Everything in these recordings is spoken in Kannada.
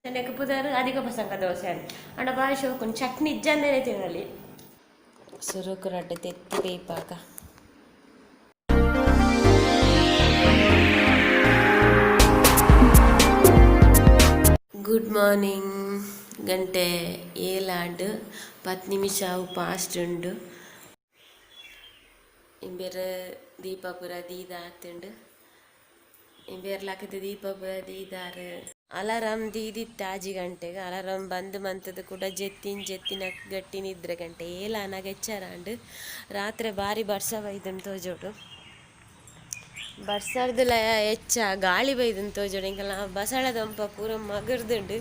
లేకపోతారు అధిక ప్రసంగ దోశ అని అంటే భాష కొంచెం చట్నీ ఇజ్జందేనే తినాలి సురుకు రడ్డు తెత్తి వేపాక ಗುಡ್ ಮಾರ್ನಿಂಗ್ ಗಂಟೆ 7 10 ನಿಮಿಷ ಪಾಸ್ಟ್ ಉಂಡು ಇಂಬೇರು ದೀಪಾಪುರ ದೀದ ಆತುಂಡು ಇಂಬೇರ್ಲಾಕದ ದೀಪಾಪುರ ದೀದಾರು ಅಲಾರಾಮ್ ದೀದಿತ್ತು 6 ಗಂಟೆಗೆ ಅಲಾರಾಮ್ ಬಂದು ಮಂತದ್ದು ಕೂಡ ಜೆತ್ತಿನ ಗಟ್ಟಿ ನಿದ್ರೆ ಗಂಟೆ 7 ಅನಾಗ ಎಚ್ಚಾರಂಡು ರಾತ್ರಿ ಭಾರಿ ಬರ್ಸ ಬೈದನ್ ತೋಜೋಡು ಬರ್ಸರ್ದುಲ ಹೆಚ್ಚ ಗಾಳಿ ಬೈದನ್ ತೋಜೋಡು ಇಂಕಲ್ಲ ಬಸಳ ದೊಂಪ ಪೂರ ಮಗರ್ದುಂಡು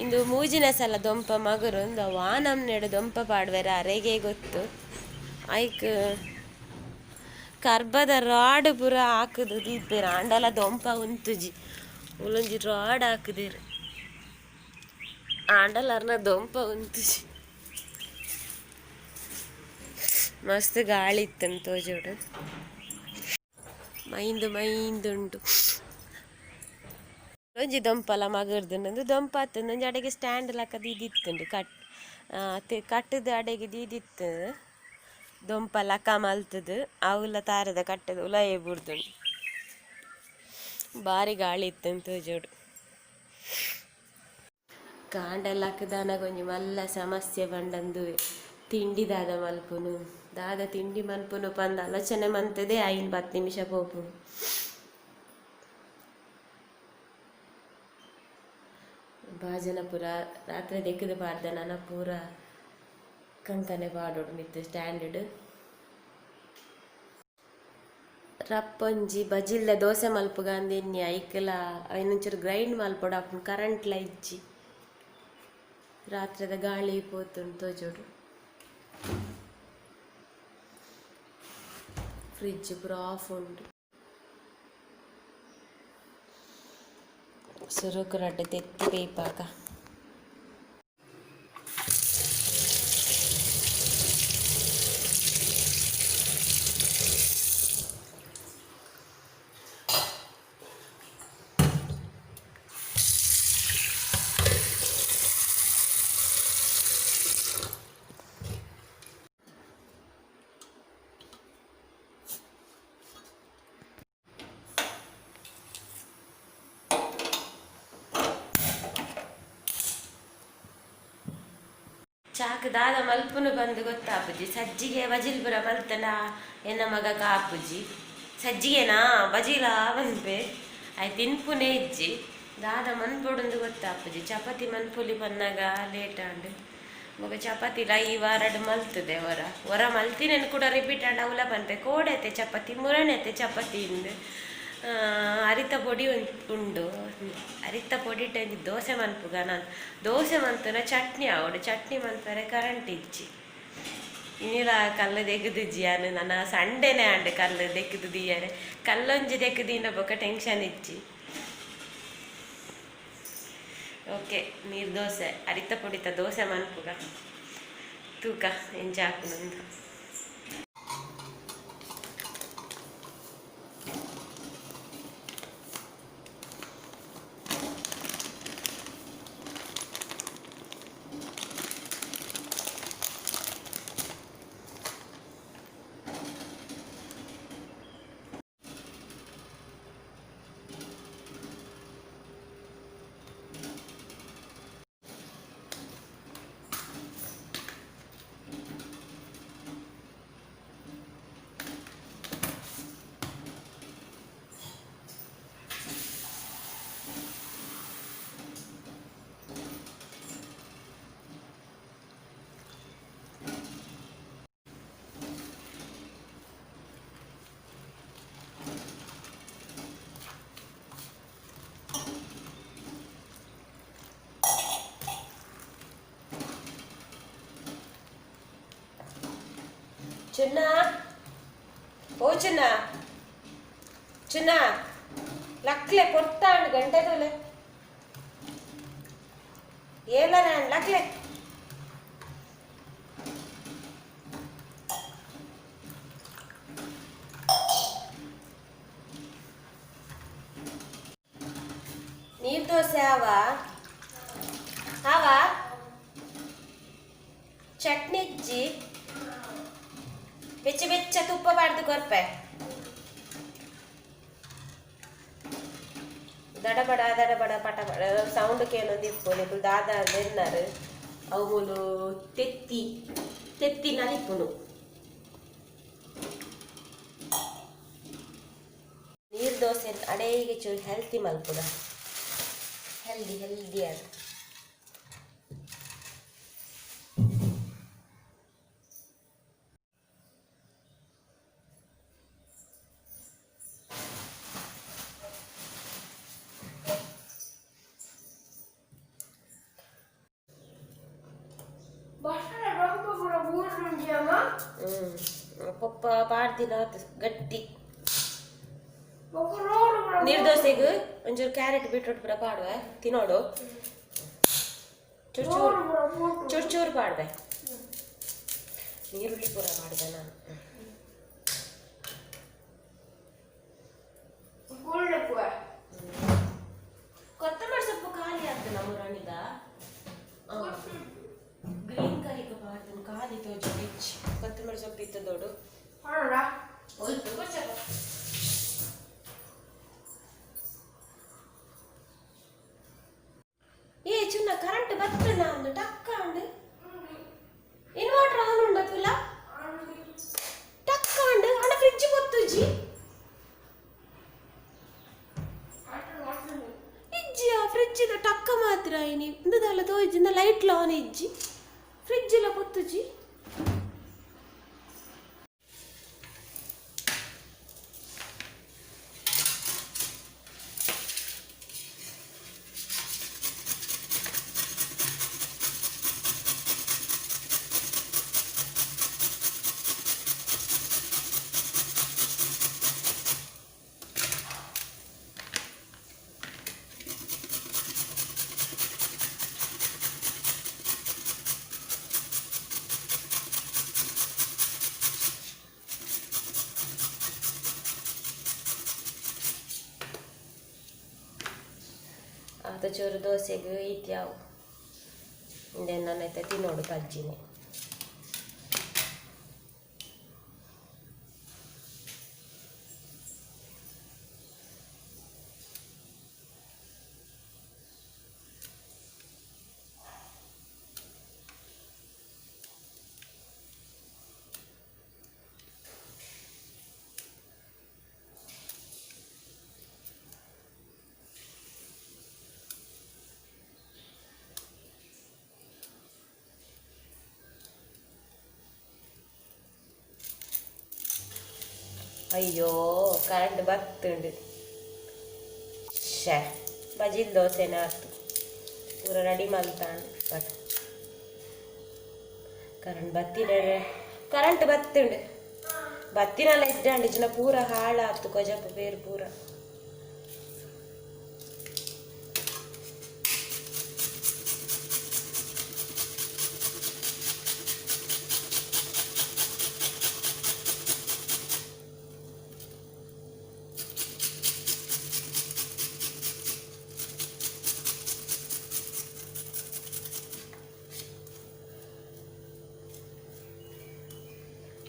ಇಂದು ಮೂಜಿನ ಸಲ ದೊಂಪ ಮಗರು ವಾನಂ ನೆಡು ದೊಂಪ ಪಾಡ್ವೆರ ಅರೆಗೆ ಗೊತ್ತು ಐಕ್ ಕರ್ಬದ ರಾಡ್ ಪೂರ ಹಾಕುದು ದೀಪೇರ ಅಂಡಲ ದೊಂಪ ಉಂತುಜಿ ಉಲೊಂಜಿ ರಾಡ್ ಹಾಕುದಿರು ಆಂಡಲರ್ನ ದೊಂಪ ಉಂತುಜಿ ಮಸ್ತ್ ಗಾಳಿ ಇತ್ತಂತ ತೋಜೋಡು ಮೈಂದುಂಡು ಒಂಜಿ ದೊಂಪಲ ಮಗರ್ದುಂಡು ದೊಂಪ ಆತಂದು ಒಂಜಿ ಅಡೆಗೆ ಸ್ಟ್ಯಾಂಡ್ ಲಕ್ಕ ದೀದಿತ್ತುಂಡು ಕಟ್ಟದ ಅಡೆಗೆ ದೀದಿತ್ತು ದೊಂಪ ಲಕ್ಕ ಮಲ್ತದು ಅವುಲ ತಾರದ ಕಟ್ಟದ ಉಲಯೇ ಬುಡ್ದುಂಡು ಭಾರಿ ಗಾಳಿ ಇತ್ತಂತ ತೋಜೋಡು ಕಾಂಡೆಲ್ಲ ಹಾಕದಾನ ಕೊಂಚ ಮಲ್ಲ ಸಮಸ್ಯೆ ಬಂಡಂದು ತಿಂಡಿ ದಾದ ಮಲ್ಪುನು ದಾದ ತಿಂಡಿ ಮಲ್ಪುನು ಪಂದ ಆಲೋಚನೆ ಮಂತದೆ 5-10 ನಿಮಿಷ ಪೋಪುನು ಭಾಜನ ಪೂರ ರಾತ್ರಿ ದೆಕ್ಕದ ಪಾಡ್ದ ನನ್ನ ಪೂರ ಕಂಕನೆ ಪಾಡೋಡು ಮಿತ್ತು ಸ್ಟ್ಯಾಂಡರ್ಡ್ ರಪ್ಪೊಂಜಿ ಬಜಿಲ್ದ ದೋಸೆ ಮಲ್ಪುಗ ಅಂದೆನ್ನಿ ಐಕಲ ಐನೊಂಚೂರು ಗ್ರೈಂಡ್ ಮಲ್ಪೊಡು ಅಪ್ಪು ಕರೆಂಟ್ಲ ಇಜ್ಜಿ ರಾತ್ರಿದ ಗಾಳಿ ಪೋತುಂಡು ತೋಜೋಡು ಫ್ರಿಡ್ಜ್ ಪೂರ ಆಫ್ ಉಂಡು ಸುರುಕು ರಡ್ಡು ತೆತ್ತಿ ಬೇಯ್ಪಾಕ ಚಾಕ್ ದಾದ ಮಲ್ಪುನು ಬಂದು ಗೊತ್ತಾಪುಜಿ ಸಜ್ಜಿಗೆ ಬಜಿಲ್ಪುರ ಮಲ್ತನ ಎನ್ನ ಮಗ ಕಾಪುಜಿ ಸಜ್ಜಿಗೆನಾ ಬಜಿಲ ಬಂದ್ಪೆ ಆಯ್ತು ತಿನ್ಪುನೇ ಇಜ್ಜಿ ದಾದ ಮನ್ಪೊಡೊಂದು ಗೊತ್ತಾಪುಜಿ ಚಪಾತಿ ಮನ್ಪುಲಿ ಪನ್ನಾಗ ಲೇಟ್ ಆಂಡು ಮಗ ಚಪಾತಿ ಈ ವಾರಡು ಮಲ್ತದೆ ಹೊರ ಮಲ್ತಿನೇನು ಕೂಡ ರಿಪೀಟ್ ಆಂಡ ಅವಲ ಪನ್ಪೆ ಕೋಡೈತೆ ಚಪಾತಿ ಮುರಣೈತೆ ಚಪಾತಿ ಇಂದು ಅರಿತ ಪೊಡಿ ಉಂಡು ಅರಿತ ಪೊಡಿ ಟೈಮ್ ದೋಸೆ ಮನ್ಪುಗ ನಾನು ದೋಸೆ ಮನ್ಪುನ ಚಟ್ನಿ ಆವಡು ಚಟ್ನಿ ಮನ್ಪರೆ ಕರೆಂಟ್ ಇಜ್ಜಿ ಇನ್ನಿಲ ಕಲ್ಲು ದೆಕ್ಕುದಿಜ್ಜಿ ಅನು ನನ್ನ ಸಂಡೇನೆ ಆಂಡೆ ಕಲ್ಲು ದೆಕ್ಕುದು ದಿಯಾನೆ ಕಲ್ಲೊಂಜಿ ದೆಕ್ಕುದಿನ ಬೊಕ ಟೆನ್ಷನ್ ಇಜ್ಜಿ ಓಕೆ ನೀರು ದೋಸೆ ಅರಿತ ಪೊಡಿತ ದೋಸೆ ಮನ್ಪುಗ ತೂಕ ಎಂಜಾಕು ನಂದು ಚಿನ್ನ ಓ ಚಿನ್ನ ಲಕ್ಲೆ ಕೊಡ್ತಾಂಡು ಗಂಟೆ ತೋಲೆ ಏಲ ನಾನು ಲಕ್ಲೆ ನೀರು ದೋಸೆ ಅವ ಚಟ್ನಿ ಇಜ್ಜಿ ಬೆಚ್ಚ ಬೆಚ್ಚ ತುಪ್ಪ ಬಾಡ್ದು ಕೊರ್ಪೆ ದಡಬಡ ಪಟಬಡ ಸೌಂಡ್ ಕೇಳೋದು ಇಪ್ಪು ದಾದ ಎನ್ನರು ಅವುಲು ತೆತ್ತಿ ನಲಿಪುನು ನೀರು ದೋಸೆ ಅಡೇಗೆ ಚೂರು ಹೆಲ್ತಿ ಮಲ್ಪುನ ಹೆಲ್ದಿ ಅದು ಪಪ್ಪ ಪಾಡ್ದಿನ ಗಟ್ಟಿ ನಿರ್ದೋಸೆಗೆ ಒಂಚೂರು ಕ್ಯಾರೆಟ್ ಬೀಟ್ರೂಟ್ ಪೂರ ಪಾಡುವ ತಿನ್ನೋಡು ಚೂರು ಪಾಡ್ದೆ ನೀರುಳ್ಳಿ ಪೂರ ಮಾಡಿದೆ ನಾನು ಕೊತ್ತಂಬರಿ ಸೊಪ್ಪು ಖಾಲಿ ಆಗ್ತದೆ ನಮ್ಮ ರಾಣಿದ ಗ್ರೀನ್ ಕರಿಗೆ ಮಾಡ್ತೀನಿ ಖಾಲಿ ತೋಜು ರಿಚ್ ಕೊತ್ತಂಬರಿ ಸೊಪ್ಪು ಇತ್ತು ದೊಡ್ಡು ಏ ಚುನ್ನ ಕರೆಂಟ್ ಬರ್ತನ ಅಂದು ಟಕ್ಕ ಅಂಡು ಇನ್ವರ್ಟರ್ ಆನ್ ಉಂಡತುಲ್ಲ ಟಕ್ಕ ಅಂಡು ಅಣ್ಣ ಫ್ರಿಡ್ಜ್ ಬತ್ತುಜಿ ಇಜ್ಜಿ ಆ ಫ್ರಿಡ್ಜ್ ಟಕ್ಕ ಮಾತ್ರ ಇನಿ ಇಂದಲ್ಲ ತೋಜಿಂದ ಲೈಟ್ ಆನ್ ಇಜ್ಜಿ ಫ್ರಿಡ್ಜ್ ಎಲ್ಲ ಬತ್ತುಜಿ ಅದು ಚೂರು ದೋಸೆಗೆ ಇತ್ಯಾವು ಇಂದೆ ನನ್ನೈತೆ ತಿನ್ನೋಡು ತಜ್ಜಿನಿ ಅಯ್ಯೋ ಕರೆಂಟ್ ಬರ್ತುಂಡು ಶೇ ಬಜಿಲ್ ದೋಸೆನೇ ಆಯ್ತು ಪೂರ ರೆಡಿ ಮಲ್ತಾಂಡು ಬಟ್ ಕರೆಂಟ್ ಬತ್ತುಂಡು ಬತ್ತಿನೆಲ್ಲ ಇದ್ದಾಂಡು ಜನ ಪೂರ ಹಾಳಾತು ಕೊಜಪ್ಪ ಬೇರು ಪೂರ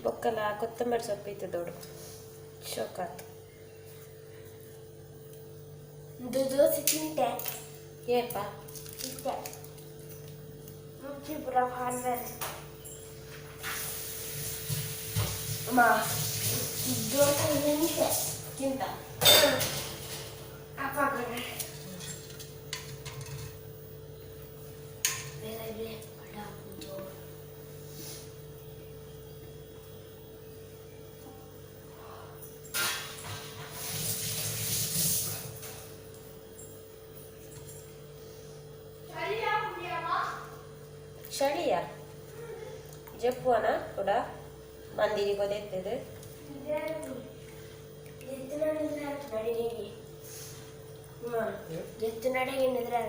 ಬೊಕ್ಕಲ ಕೊತ್ತಂಬರಿ ಸೊಪ್ಪು ಇತ್ತು ದೊಡ್ಡ ಶೋಕಾತು ದೋಸೆ ತಿಂತೆ ಏಪ್ಪ ತಿಂತೆ ಮುಚ್ಚಿಪುರ ಹಾರ್ದರೆ ಅಮ್ಮ ದೋಸೆ ತಿಂತೆ ತಿಂತ ಅಪ್ಪ ಬೇರೆ ಚಳಿಯ ಜಪ್ಪುವನ ಕೂಡ ಮಂದಿಗೆ ಗೊತ್ತಿರ್ತದೆ ಎಷ್ಟು ನಡೆಗಿದ್ರೆ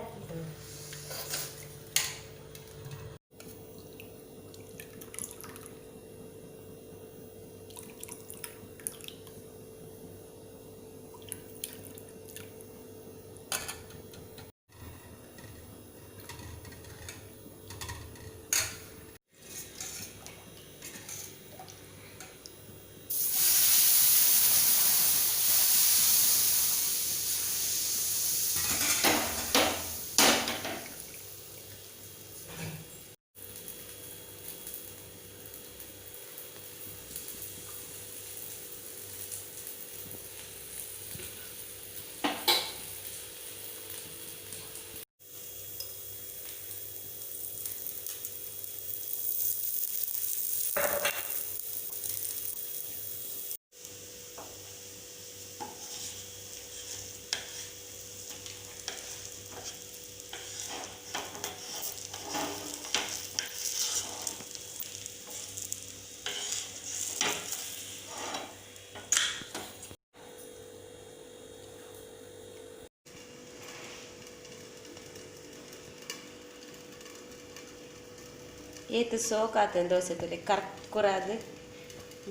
ಏತು ಸೋಕಾತ ದೋಸೆ ತುಲೆ ಕರ್ಕುರಾದು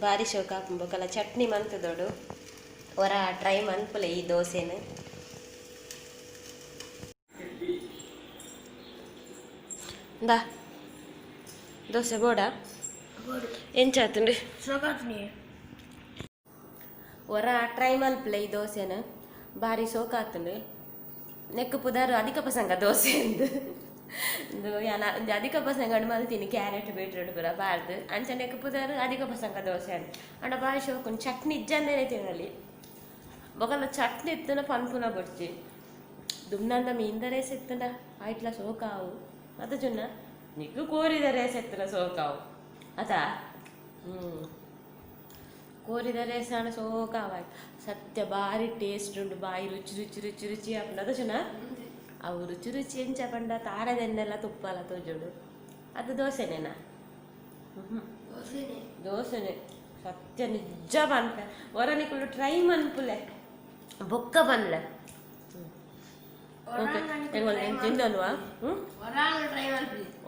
ಭಾರಿ ಶೋಕ ಹಾಕ್ಬೇಕಲ್ಲ ಚಟ್ನಿ ಮಂತದೋಡು ಹೊರ ಟ್ರೈ ಮನ್ಪುಲೆ ಈ ದೋಸೆನ ದಾ ದೋಸೆ ಬೋಡ ಎಂಚಾತುಂಡು ಹೊರ ಟ್ರೈ ಮಲ್ಪಲೆ ಈ ದೋಸೆನ ಭಾರಿ ಸೋಕಾತುಂಡು ನೆಕ್ಕು ಪುದಾರು ಅಧಿಕ ಪಸಂಗ ದೋಸೆ ಎಂದು ಒಂದು ಅಧಿಕ ಪಸಂಗ ಮಲ್ತೀನಿ ಕ್ಯಾರೆಟ್ ಬೀಟ್ರೂಟ್ ಪೂರ ಬಾರ್ದು ಅಂಚ ನೆಕ್ಕು ಪುದಾರು ಅಧಿಕ ಪಸಂಗ ದೋಸೆ ಅಂಡ ಭಾರಿ ಶೋಕುಂಡು ಚಟ್ನಿ ಇಜ್ಜಂದೇನೆ ತಿನ್ನಲಿ ಬೊಕಲ ಚಟ್ನಿ ಇತ್ತನ ಪನ್ಪುನ ಬಡ್ಚಿ ದುಮ್ನಂದ ಮೀನ್ದ ರೇಸ್ ಇತ್ತಂಡ ಆಯ್ಟ್ಲ ಸೋಕಾವು ಅದ ಜುನ್ನ ನಿಕ್ಕು ಕೋರಿದ ರೇಸ್ ಎತ್ತನ ಸೋಕಾವು ಅತಾ ಕೋರಿದ ರೇಸ್ ಹಣ ಸೋಕಾವಾಯ್ತು ಸತ್ಯ ಭಾರಿ ಟೇಸ್ಟ್ ಉಂಟು ಬಾಯಿ ರುಚಿ ರುಚಿ ರುಚಿ ರುಚಿ ಹಾಪುಂಡು ಅದ ಜುನ್ನ ಅವು ರುಚಿ ರುಚಿ ಎಂಚ ಪಂಡ ತಾರದೆನ್ನೆಲ್ಲ ತುಪ್ಪಲ ತೋಜೋಡು ಅದು ದೋಸೆನೇನಾ ದೋಸೆನೆ ಸತ್ಯ ನಿಜ ಪನ್ಪ ಹೊರನಿಕ್ಕುಳು ಟ್ರೈ ಮನ್ಪುಲೆ ಬೊಕ್ಕ ಬನ್ಲೆ ಓಕೆ ತಿಂದಲ್ವಾ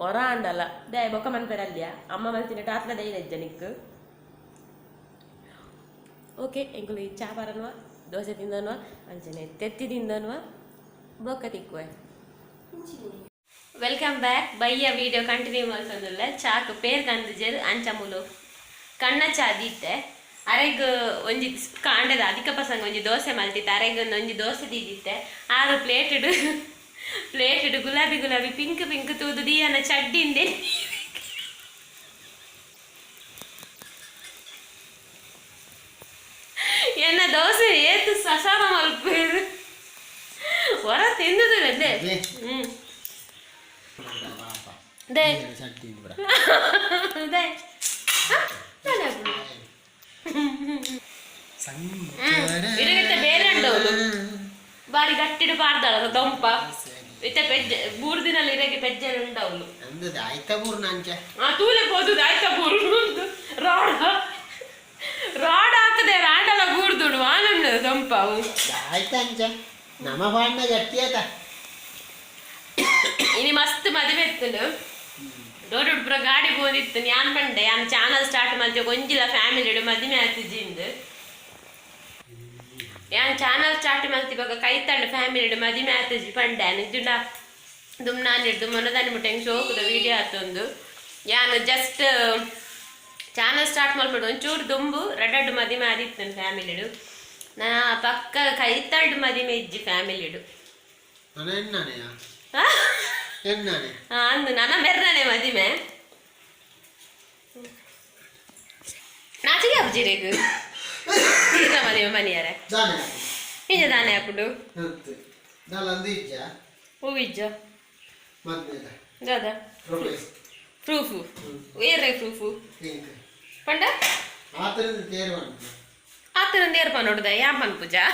ಹೊರ ಅಂಡಲ್ಲ ದೇ ಬೊಕ್ಕ ಮನ್ಪೆರಲ್ಯ ಅಮ್ಮ ಮಲ್ತಿನ ಟಾತ್ಲ ದೈರಜ್ಜ ನಿಕ್ಕು ಓಕೆ ಎಂಕುಲು ಈ ಚಾ ಬರನ್ವಾ ದೋಸೆ ತಿಂದನ್ವಾ ಅಂಚನೆ ತೆತ್ತಿ ತಿಂದನ್ವಾ ಬೊಕ್ಕ ತಿಕ್ಕುವೆ ವೆಲ್ಕಮ್ ಬ್ಯಾಕ್ ಬಯ್ಯ ವಿಡಿಯೋ ಕಂಟಿನ್ಯೂ ಮಾಡ್ಸೋದಿಲ್ಲ ಚಾಕು ಪೇರ್ ಕಂದಿಜರು ಅಂಚಮುಲು ಕಣ್ಣ ಚಾ ದೀತೆ ಅರೆಗ್ ಒಂಜಿ ಕಾಂಡದ ಅಧಿಕ ಪಸಂಗ ಒಂಜಿ ದೋಸೆ ಮಲ್ತಿತ್ತೆ ಅರೆಗ್ ಒಂಜಿ ದೋಸೆ ದೀದಿತ್ತೆ ಆರು ಪ್ಲೇಟ್ ಗುಲಾಬಿ ಗುಲಾಬಿ ಪಿಂಕ್ ಪಿಂಕ್ ತೂದು ದೀಯನ ಚಡ್ಡಿಂದೆ ಎನ್ನ ದೋಸೆ ಏತು ಸಸಾರ ಮಲ್ಪೇರು ಹೊರ ತಿಂದುದಿಲ್ಲದೆ ದೇ ದೇ ಇರಗತ್ತೆ ಬೇರೆ ಉಂಡವಳು ಬಾರಿ ಗಟ್ಟಿಡು ಪಾರ್ದಳ ದೊಂಪ ಇತ್ತೆ ಪೆಜ್ಜೆ 3 ದಿನಲ್ಲಿ ಇರಗೆ ಪೆಜ್ಜೆ ಉಂಡವಳು ತೂಲೆ ಹೋದುದು ಆಯ್ತಾ ಬೂರು ರಾಡ್ ಹಾಕದೆ ರಾಡಲ್ಲ ಗೂಡ್ದುಡು ಆನಂದ ದೊಂಪವು ಇನಿ ಮಸ್ತ್ ಮದುವೆ ಇತ್ತು ದೊಡ್ಡ ಪುರ ಗಾಡಿ ಬೋದಿತ್ತು ಯಾನ್ ಪಂಡೆ ಯಾನ್ ಚಾನಲ್ ಸ್ಟಾರ್ಟ್ ಮಾಡ್ತೀವಿ ಕೊಂಜಿಲ ಫ್ಯಾಮಿಲಿ ಮದುವೆ ಆತಿಜಿಂದು ಯಾನ್ ಚಾನಲ್ ಸ್ಟಾರ್ಟ್ ಮಾಡ್ತೀವಾಗ ಕೈ ತಂಡ ಫ್ಯಾಮಿಲಿ ಮದುವೆ ಆತಿಜಿ ಪಂಡೆ ನಿಜುಂಡ ದುಮ್ನಾನಿಡ್ದು ಮೊನ್ನದಾನಿ ಮುಟ್ಟೆ ಹೆಂಗೆ ಶೋಕದ ವಿಡಿಯೋ ಆತೊಂದು ಯಾನ್ ಜಸ್ಟ್ ಚಾನಲ್ ಸ್ಟಾರ್ಟ್ ಮಾಡ್ಬಿಡು ಒಂಚೂರು ದುಂಬು ರಡ್ಡು ಮದುವೆ ಆದಿತ್ತು ನನ್ನ ಫ್ಯಾಮಿಲಿಡು ನಾ ಪಕ್ಕ ಕೈ ತರ್ಡ್ ಮದುವೆ ಇಜ್ಜಿ ಫ್ಯಾಮಿಲಿಡು ಅಂದು ನನ್ನ ಬೆರ್ರನೆ ಮದುವೆ ನಾಚಿಗೆ ಅಬ್ಜಿರೇಗು ಮದುವೆ ಮನೆಯಾರೆ ನಿಜ ದಾನೆ ಹಾಕೊಂಡು ಹೂವಿಜ್ಜ ದಾದಾ ಪ್ರೂಫು ಏರ್ರೆ ಪ್ರೂಫು ಪಂಡ ಆತನ ನೇರ್ಪ ನೋಡ್ದ ಯಾಪನ್ ಪೂಜಾ